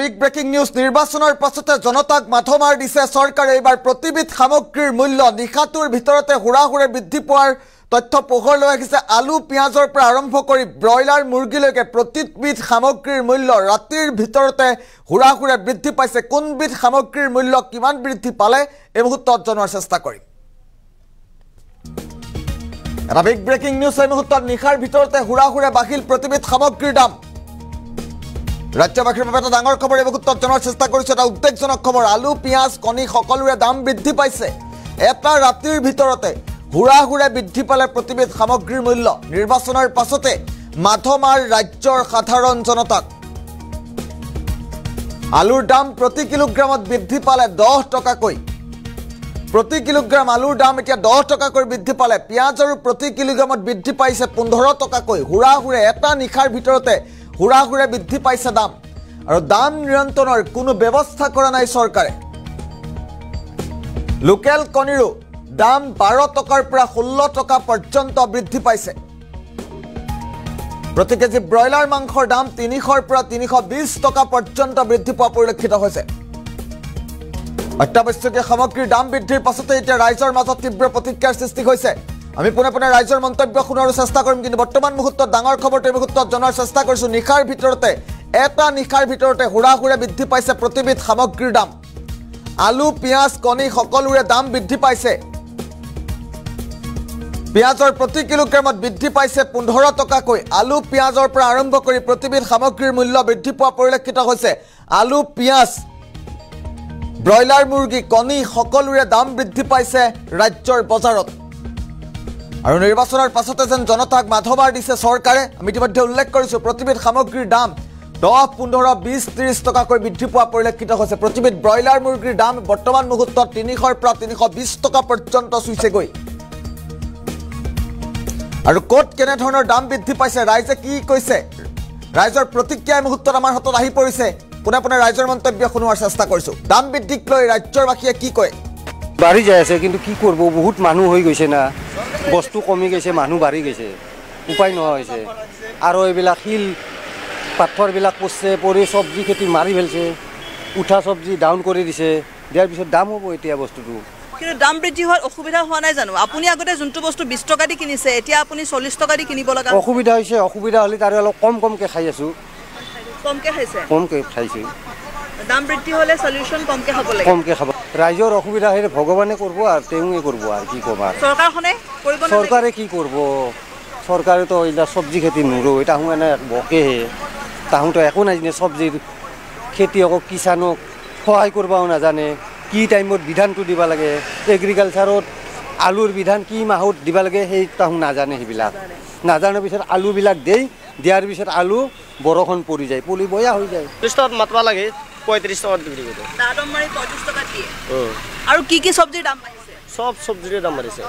big breaking news নিৰ্বাচনেৰ পাছতে জনতাক মাথমাৰ দিছে সৰকাৰে এবাৰ প্ৰতিবিধ সামগ্ৰীৰ মূল্য নিশাটোৰ ভিতৰতে হুড়াহুড়ে বৃদ্ধি পাওয়াৰ তথ্য পোহৰ লৈ আহিছে আলু পিঁয়াজৰ পৰা আৰম্ভ কৰি ব্ৰইলাৰ মুৰ্গীলৈকে প্ৰতিবিধ সামগ্ৰীৰ মূল্য ৰাতিৰ ভিতৰতে হুড়াহুড়ে বৃদ্ধি পাইছে কোনবিধ সামগ্ৰীৰ মূল্য কিমান বৃদ্ধি পালে এই মুহূৰ্তত জনোৱাৰ চেষ্টা কৰিম এটা বিগ ব্ৰেকিং নিউজ এই মুহূৰ্তত নিশাৰ ভিতৰতে হুড়াহুড়ে বাঢ়িল প্ৰতিবিধ সামগ্ৰীৰ দাম ৰাজ্যবাসীৰ বাবে এটা ডাঙৰ খবৰ এই মুহূৰ্তত জনোৱাৰ চেষ্টা কৰিছে এটা উদ্বেগজনক খবৰ আলু পিঁয়াজ কণী সকলোৰে দাম বৃদ্ধি পাইছে এটা ৰাতিৰ ভিতৰতে হুড়াহুড়ে বৃদ্ধি পালে প্ৰতিবিধ সামগ্ৰীৰ মূল্য নিৰ্বাচনৰ পাছতে মাধমাৰ ৰাজ্যৰ সাধাৰণ জনতাক আলুৰ দাম প্ৰতি কিলোগ্ৰামত বৃদ্ধি পালে 10 টকাকৈ প্ৰতি কিলোগ্ৰাম আলুৰ দাম এতিয়া 10 টকাকৈ বৃদ্ধি পালে পিঁয়াজৰো প্ৰতি কিলোগ্ৰামত বৃদ্ধি পাইছে 15 টকাকৈ হুড়াহুড়ে এটা নিশাৰ ভিতৰতে হুড়াহুড়ে বৃদ্ধি পাইছে দাম আৰু দাম নিয়ন্ত্ৰণৰ কোনো ব্যৱস্থা কৰা নাই চৰকাৰে লোকেল কণীৰো দাম 12 টকাৰ পৰা 16 টকা পৰ্যন্ত বৃদ্ধি পাইছে প্ৰতি কেজি ব্ৰইলাৰ মাংসৰ দাম 300 ৰ পৰা 320 টকা পৰ্যন্ত বৃদ্ধি পোৱা পৰিলক্ষিত হৈছে অত্যাৱশ্যকীয় সামগ্ৰীৰ দাম বৃদ্ধিৰ পাছতে এতিয়া ৰাইজৰ মাজত তীব্ৰ প্ৰতিক্ৰিয়াৰ সৃষ্টি হৈছে আমি পুনে ৰাইজৰ মন্তব্য শুনাৰ চেষ্টা কৰিম কিন্তু বৰ্তমান মুহূৰ্তত ডাঙৰ খবৰটো এই মুহূৰ্তত জনাৰ চেষ্টা কৰিছো নিশাৰ ভিতৰতে এটা নিশাৰ ভিতৰতে হুড়াহুড়ে বৃদ্ধি পাইছে প্ৰতিবিধ সামগ্ৰীৰ দাম আলু পিঁয়াজ কণী সকলোৰে দাম বৃদ্ধি পাইছে পিঁয়াজৰ প্ৰতি কিলোগ্ৰামত বৃদ্ধি পাইছে 15 টকাকৈ আলু পিঁয়াজৰ পৰা আৰম্ভ কৰি প্ৰতিবিধ সামগ্ৰীৰ মূল্য বৃদ্ধি পোৱা পৰিলক্ষিত হৈছে আলু পিঁয়াজ ব্ৰইলাৰ মুৰ্গী কণী সকলোৰে দাম বৃদ্ধি পাইছে ৰাজ্যৰ বজাৰত আৰু নিৰ্বাচনৰ পাছতে যেন জনতাক মাধমাৰ দিছে চৰকাৰে আমি ইতিমধ্যে উল্লেখ কৰিছো প্ৰতিবিধ সামগ্ৰীৰ দাম 10 15 20 30 টকাকৈ বৃদ্ধি পোৱা পৰিলক্ষিত হৈছে প্ৰতিবিধ ব্ৰইলাৰ মুৰ্গীৰ দাম বৰ্তমান মুহূৰ্তত 300 ৰ পৰা 320 টকা পৰ্যন্ত চুইছেগৈ আৰু কোট কেনে ধৰণৰ দাম বৃদ্ধি পাইছে ৰাইজে কি কৈছে ৰাইজৰ প্ৰতিক্ৰিয়া এই মুহূৰ্তত আমাৰ হাতত আহি পৰিছে পুনে ৰাইজৰ মন্তব্য শুনোৱাৰ চেষ্টা কৰিছো দাম বৃদ্ধিক লৈ ৰাজ্যবাসীয়ে কি কয় বাঢ়ি যায় আছে কিন্তু কি কৰিব বহুত মানুহ হৈ গৈছে না বস্তু কমি গৈছে মানুহ বাঢ়ি গৈছে উপায় নোহোৱা হৈছে আৰু এইবিলাক শিল পাথৰবিলাক পচছে পৰি চব্জি খেতি মাৰি ফেলছে উঠা চব্জি ডাউন কৰি দিছে দিয়াৰ পিছত দাম হ'ব এতিয়া বস্তুটো কিন্তু দাম বৃদ্ধি হোৱাৰ অসুবিধা হোৱা নাই জানো আপুনি আগতে যোনটো বস্তু 20 টকা দি কিনিছে এতিয়া আপুনি 40 টকা দি কিনিব লগা অসুবিধা হৈছে অসুবিধা হ'লে তাৰে অলপ কমকৈ খাই আছো কমকৈ খাইছো দাম বৃদ্ধি হ'লে সলিউশন কমকৈ খাব লাগে কমকৈ খাব ৰাইজৰ অসুবিধা হ'লে ভগৱানে কৰিব আৰু তেওঁৱে কৰিব আৰু কি ক'বা চৰকাৰখনে কৰিব না চৰকাৰে কি কৰিব চৰকাৰে তো এইটা চব্জি খেতি নুৰো এটা মানে বকেহে তাহুঁতো একো নাজানে চব্জিৰ খেতিয়কক কিষাণক সহায় কৰিবও নাজানে কি টাইমত বিধানটো দিব লাগে এগ্ৰিকালচাৰত আলুৰ বিধান কি মাহত দিব লাগে সেই তাহু নাজানে সেইবিলাক নাজানাৰ পিছত আলুবিলাক দিয়াৰ পিছত আলু বৰষুণ পৰি যায় পুলি বয়া হৈ যায় 30 টকাত মাতবা লাগে 35 টকাত বিক্ৰী কৰে দাম মাৰি 35 টকা দিয়ে আৰু কি চব্জিৰ দাম বাঢ়িছে সব সব্জিৰ দাম বাঢ়িছে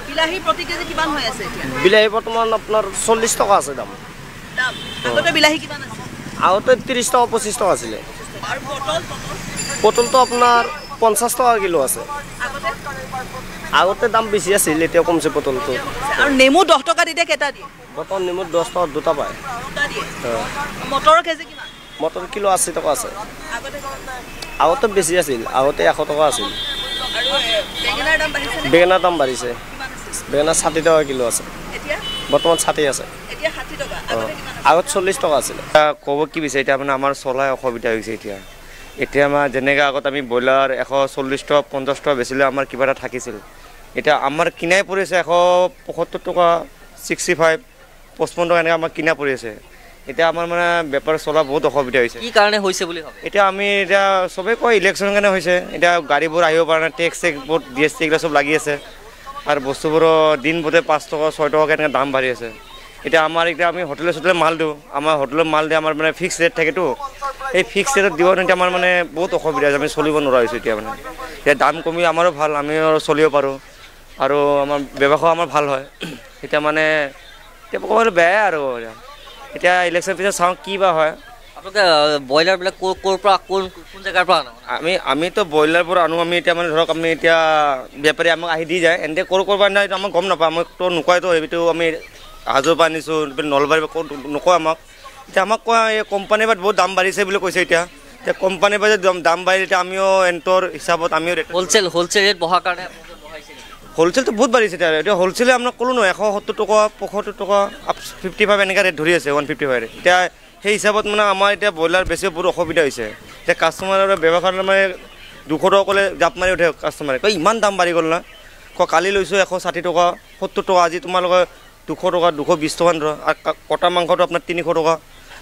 বিলাহী প্ৰতি কেজি কিমান হৈ আছে এতিয়া বিলাহী বৰ্তমান আপোনাৰ 40 টকা আছে দাম আগতে বিলাহী কিমান আছিল আগতে 30 টকা 25 টকা আছিল আৰু পটলটো আপোনাৰ 50 টকা কিলো আছে আগতে দাম বেছি আছিল এতিয়া কমছে পটলটো আৰু নেমু 10 টকা দিতে কেটা দিয়ে বৰ্তমান নেমু 10 টকা দুটা পায় দুটা দিয়ে মটৰৰ কেজি কিমান মটৰ কিলো 80 টকা আছে আগতে বেছি আছিল আগতে 100 টকা আছিল আৰু বেঙেনাৰ দাম বাঢ়িছে বেঙেনাৰ দাম বাঢ়িছে বেঙেনা 60 টকা কিলো আছে এতিয়া বৰ্তমান 60 আছে এতিয়া 60 টকা আগত 40 টকা আছিল ক'ব কি বিচাৰে এতিয়া মানে আমাৰ চলাই অসুবিধা হৈছে এতিয়া আমাৰ যেনেকৈ আগত আমি ব্ৰইলাৰ 140 টকা 50 টকা বেচিলে আমাৰ কিবা এটা থাকিছিল এতিয়া আমাৰ কিনাই পৰিছে 175 টকা 65 55 টকা এনেকৈ আমাৰ কিনা পৰি আছে এতিয়া আমাৰ মানে বেপাৰ চলা বহুত অসুবিধা হৈছে কি কাৰণে হৈছে বুলি ভাবে এতিয়া আমি এতিয়া সবে কয় ইলেকশ্যনৰ কাৰণে হৈছে এতিয়া গাড়ীবোৰ আহিব পৰা নাই টেক্স বহুত GST এইবিলাক চব লাগি আছে আৰু বস্তুবোৰৰ দিন বোধে 5 টকা 6 টকা এনেকৈ দাম বাঢ়ি আছে এতিয়া আমাৰ এতিয়া আমি হোটেলে মাল দিওঁ আমাৰ হোটেলত মাল দিয়ে আমাৰ মানে ফিক্স ৰেট থাকেতো এই ফিক্স ৰেটত দিব এতিয়া আমাৰ মানে বহুত অসুবিধা আছে আমি চলিব নোৱাৰা হৈছোঁ এতিয়া মানে এতিয়া দাম কমি আমাৰো ভাল আমি চলিব পাৰোঁ আৰু আমাৰ ব্যৱসায় আমাৰ ভাল হয় এতিয়া মানে এতিয়া ক'বলৈ বেয়া আৰু এতিয়া ইলেকশ্যন পিছত চাওঁ কি বা হয় আপোনালোকে ব্ৰইলাৰবিলাক ক'ৰ পৰা কোন জেগাৰ পৰা আনো আমিতো ব্ৰইলাৰ পৰা আনো আমি এতিয়া মানে ধৰক আমি এতিয়া বেপাৰী আমাক আহি দি যায় এনে ক'ৰবাৰ নাই আমাক গম নাপাওঁ আমাকতো নকয়তো সেইটো আমি হাজোৰ পৰা আনিছোঁ নলবাৰীৰ নকয় আমাক এতিয়া আমাক কয় এই কোম্পানীৰ পৰা বহুত দাম বাঢ়িছে বুলি কৈছে এতিয়া কোম্পানীৰ পৰা দাম বাঢ়িলে এতিয়া আমিও এণ্টৰ হিচাপত আমিও হোলচেল ৰেট বঢ়াৰ কাৰণে হোলচেলটো বহুত বাঢ়িছে এতিয়া হোলচেলে আপোনাক ক'লো নহয় 170 টকা 75 টকা 55 এনেকুৱা ৰেট ধৰি আছে 155 এতিয়া সেই হিচাপত মানে আমাৰ এতিয়া ব্ৰইলাৰ বেছি বহুত অসুবিধা হৈছে এতিয়া কাষ্টমাৰৰ ব্যৱসায়ৰ মানে 200 টকা ক'লে জাপ মাৰি উঠে কাষ্টমাৰে কয় ইমান দাম বাঢ়ি গ'ল না কালি লৈছোঁ 160 টকা 70 টকা আজি তোমালোকে 200 টকা 220 টকা আৰু কটা মাংসটো আপোনাৰ 300 টকা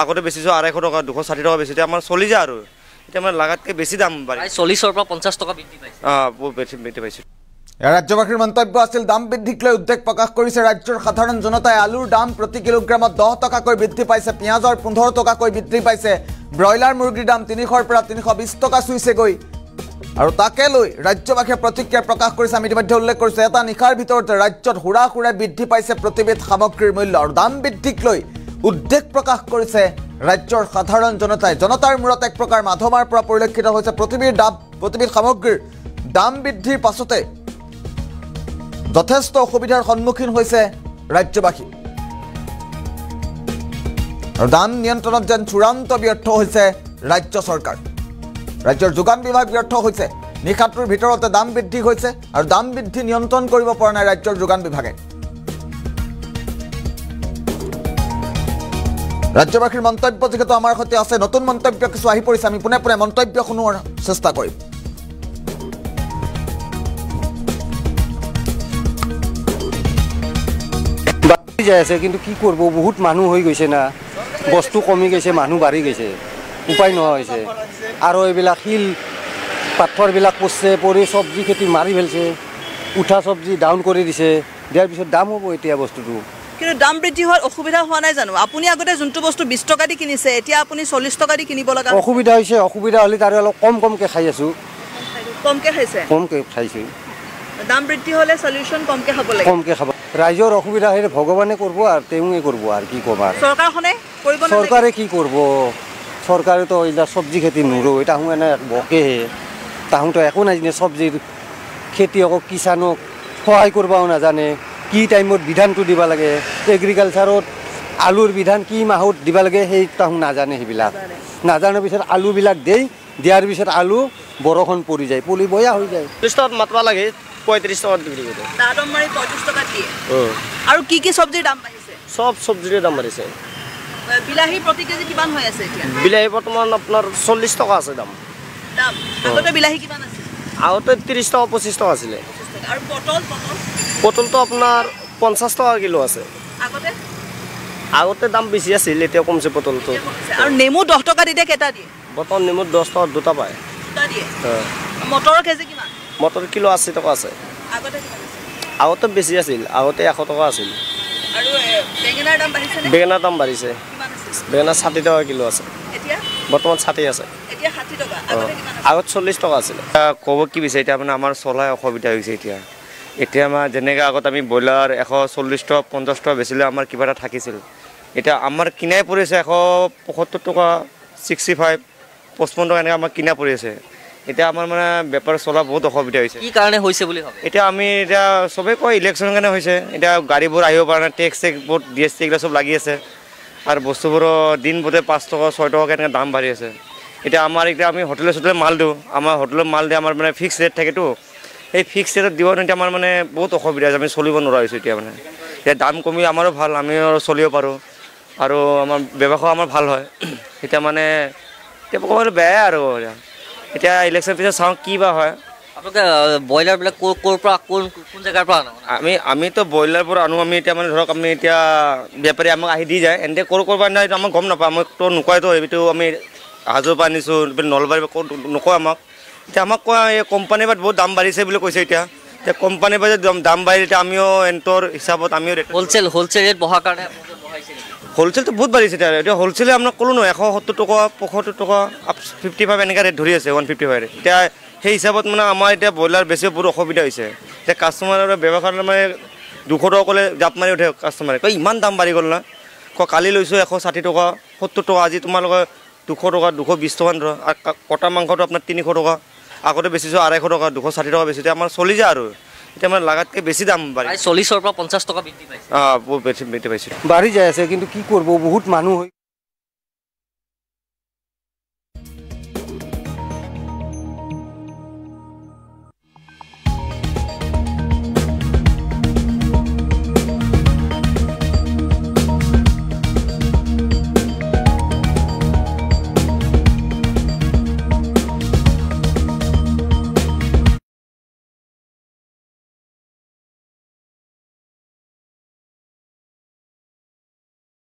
আগতে বেচিছোঁ 250 টকা 260 টকা বেছি আমাৰ চলি যায় আৰু এতিয়া মানে লাগাতকৈ বেছি দাম বাঢ়ি 40ৰ পৰা 50 টকা বৃদ্ধি পাইছে বহুত বেছি বৃদ্ধি পাইছে ৰাজ্যবাসীৰ মন্তব্য আছিল দাম বৃদ্ধিক লৈ উদ্বেগ প্ৰকাশ কৰিছে ৰাজ্যৰ সাধাৰণ জনতাই আলুৰ দাম প্ৰতি কিলোগ্ৰামত 10 টকাকৈ বৃদ্ধি পাইছে পিঁয়াজৰ 15 টকাকৈ বৃদ্ধি পাইছে ব্ৰইলাৰ মুৰ্গীৰ দাম 300ৰ পৰা 320 টকা চুইছেগৈ আৰু তাকে লৈ ৰাজ্যবাসীয়ে প্ৰতিক্ৰিয়া প্ৰকাশ কৰিছে আমি ইতিমধ্যে উল্লেখ কৰিছোঁ এটা নিশাৰ ভিতৰতে ৰাজ্যত হুৰা বৃদ্ধি পাইছে প্ৰতিবিধ সামগ্ৰীৰ মূল্য আৰু দাম বৃদ্ধিক লৈ উদ্বেগ প্ৰকাশ কৰিছে ৰাজ্যৰ সাধাৰণ জনতাই জনতাৰ মূৰত এক প্ৰকাৰ মাধমাৰ পৰা পৰিলক্ষিত হৈছে প্ৰতিবিধ সামগ্ৰীৰ দাম বৃদ্ধিৰ পাছতে যথেষ্ট অসুবিধাৰ সন্মুখীন হৈছে ৰাজ্যবাসী আৰু দাম নিয়ন্ত্ৰণত যেন চূড়ান্ত ব্যৰ্থ হৈছে ৰাজ্য চৰকাৰ ৰাজ্যৰ যোগান বিভাগ ব্যৰ্থ হৈছে নিশাটোৰ ভিতৰতে দাম বৃদ্ধি হৈছে আৰু দাম বৃদ্ধি নিয়ন্ত্ৰণ কৰিব পৰা নাই ৰাজ্যৰ যোগান বিভাগে ৰাজ্যবাসীৰ মন্তব্য যিহেতু আমাৰ সৈতে আছে নতুন মন্তব্য কিছু আহি পৰিছে আমি পুনে মন্তব্য শুনোৱাৰ চেষ্টা কৰিম যাই আছে কিন্তু কি কৰিব বহুত মানুহ হৈ গৈছে না বস্তু কমি গৈছে মানুহ বাঢ়ি গৈছে উপায় নোহোৱা হৈছে আৰু এইবিলাক শিল পাথৰবিলাক পৰছে পৰি চব্জি খেতি মাৰি ফেলছে উঠা চব্জি ডাউন কৰি দিছে দিয়াৰ পিছত দাম হ'ব এতিয়া বস্তুটো কিন্তু দাম বৃদ্ধি হোৱাৰ অসুবিধা হোৱা নাই জানো আপুনি আগতে যোনটো বস্তু 20 টকা দি কিনিছে এতিয়া আপুনি 40 টকা দি কিনিব লগা অসুবিধা হৈছে অসুবিধা হ'লে তাৰে অলপ কমকৈ খাই আছোঁ কমকৈ খাইছোঁ দাম বৃদ্ধি হ'লে সলিউশন কমকৈ খাব লাগে কমকৈ খাব ৰাইজৰ অসুবিধা হ'লে ভগৱানে কৰিব আৰু তেওঁৱে কৰিব আৰু কি ক'ব আৰু চৰকাৰখনে কৰিব চৰকাৰে কি কৰিব চৰকাৰেতো এইবিলাক চব্জি খেতি নোৰোঁ তাহোঁ এনে বকেহে তাহোঁতো একো নাজানে চব্জিৰ খেতিয়কক কিষাণক সহায় কৰিবও নাজানে কি টাইমত বিধানটো দিব লাগে এগ্ৰিকালচাৰত আলুৰ বিধান কি মাহত দিব লাগে সেই তাহোঁ নাজানে সেইবিলাক নাজানাৰ পিছত আলুবিলাক দিয়াৰ পিছত আলু বৰষুণ পৰি যায় পুলি বয়া হৈ যায় 30 টকাত মাতবা লাগে 35 টকাত বিক্ৰী কৰে দাদম মাৰি 35 টকা দিয়ে আৰু কি সবজিৰ দাম বাঢ়িছে সব সবজিৰ দাম বাঢ়িছে বিলাহী প্ৰতি কেজি কিমান হৈ আছে এতিয়া বিলাহী বৰ্তমান আপোনাৰ 40 টকা আছে দাম আগতে বিলাহী কিমান আছিল আগতে 30 টকা 25 টকা আছিল আৰু পটলটো আপোনাৰ 50 টকা কিলো আছে আগতে দাম বেছি আছিল এতিয়া কমছে পটলটো আৰু নেমু 10 টকা দিলে কেটা দিয়ে বৰ্তমান নেমু 10 টকা দুটা পায় মটৰৰ কেজি কিমান মটৰ কিলো 80 টকা আছে আগতে বেছি আছিল আগতে 100 টকা আছিল আৰু বেঙেনাৰ দাম বাঢ়িছে নে বেঙেনাৰ দাম বাঢ়িছে বেঙেনা 60 টকা কিলো আছে এতিয়া বৰ্তমান 60 আছে এতিয়া 60 টকা আগত 40 টকা আছিল ক'ব কি বিচাৰে এতিয়া মানে আমাৰ চলাই অসুবিধা হৈছে এতিয়া আমাৰ যেনেকৈ আগত আমি ব্ৰইলাৰ 140 টকা 50 টকা বেচিলে আমাৰ কিবা এটা থাকিছিল এতিয়া আমাৰ কিনাই পৰিছে 175 টকা 65 55 টকা এনেকৈ আমাৰ কিনা পৰি আছে এতিয়া আমাৰ মানে বেপাৰ চলা বহুত অসুবিধা হৈছে কি কাৰণে হৈছে বুলি ভাবে এতিয়া আমি এতিয়া চবেই কয় ইলেকশ্যনৰ কাৰণে হৈছে এতিয়া গাড়ীবোৰ আহিব পৰা নাই টেক্স বহুত GST এইবিলাক চব লাগি আছে আৰু বস্তুবোৰৰ দিন বোধে 5 টকা 6 টকাকৈ এনেকৈ দাম বাঢ়ি আছে এতিয়া আমাৰ এতিয়া আমি হোটেলে মাল দিওঁ আমাৰ হোটেলত মাল দিয়ে আমাৰ মানে ফিক্স ৰেট থাকেতো এই ফিক্স ৰেটত দিব এতিয়া আমাৰ মানে বহুত অসুবিধা আছে আমি চলিব নোৱাৰা হৈছোঁ এতিয়া মানে এতিয়া দাম কমি আমাৰো ভাল আমিও চলিব পাৰোঁ আৰু আমাৰ ব্যৱসায় আমাৰ ভাল হয় এতিয়া মানে এতিয়া ক'বলৈ বেয়া আৰু এতিয়া ইলেকশ্যন পিছত চাওঁ কি বা হয় আপোনালোকে ব্ৰইলাৰবিলাক ক'ৰ পৰা কোন জেগাৰ পৰা আমিতো ব্ৰইলাৰ পৰা আনো আমি এতিয়া মানে ধৰক আমি এতিয়া বেপাৰী আমাক আহি দি যায় এনে ক'ৰবাৰ নাই আমাক গম নাপাওঁ আমাকতো নকয়তো এইটো আমি হাজোৰ পৰা আনিছোঁ নলবাৰীৰ পৰা নকয় এতিয়া আমাক কয় এই কোম্পানীৰ পৰা বহুত দাম বাঢ়িছে বুলি কৈছে এতিয়া কোম্পানীৰ পৰা দাম বাঢ়িলে এতিয়া আমিও এণ্টৰ হিচাপত আমিও হোলচেল ৰেট বঢ়াৰ কাৰণে হোলচেলটো বহুত বাঢ়িছে এতিয়া হোলচেলে আপোনাক ক'লো নহয় 170 টকা 75 টকা 55 এনেকুৱা ৰেট ধৰি আছে 155 এতিয়া সেই হিচাপত মানে আমাৰ এতিয়া ব্ৰইলাৰ বেছি বহুত অসুবিধা হৈছে এতিয়া কাষ্টমাৰৰ ব্যৱসায়ৰ মানে 200 টকা ক'লে জাপ মাৰি উঠে কাষ্টমাৰে কয় ইমান দাম বাঢ়ি গ'ল না কালি লৈছোঁ 160 টকা 70 টকা আজি তোমালোকে 200 টকা 220 টকা আৰু কটা মাংসটো আপোনাৰ 300 টকা আগতে বেচিছোঁ 250 টকা 260 টকা বেছি আমাৰ চলি যায় আৰু এতিয়া মানে লাগাতকৈ বেছি দাম বাঢ়ি 40ৰ পৰা 50 টকা বৃদ্ধি পাইছে বহুত বেছি বৃদ্ধি পাইছে বাঢ়ি যাই আছে কিন্তু কি কৰিব বহুত মানুহ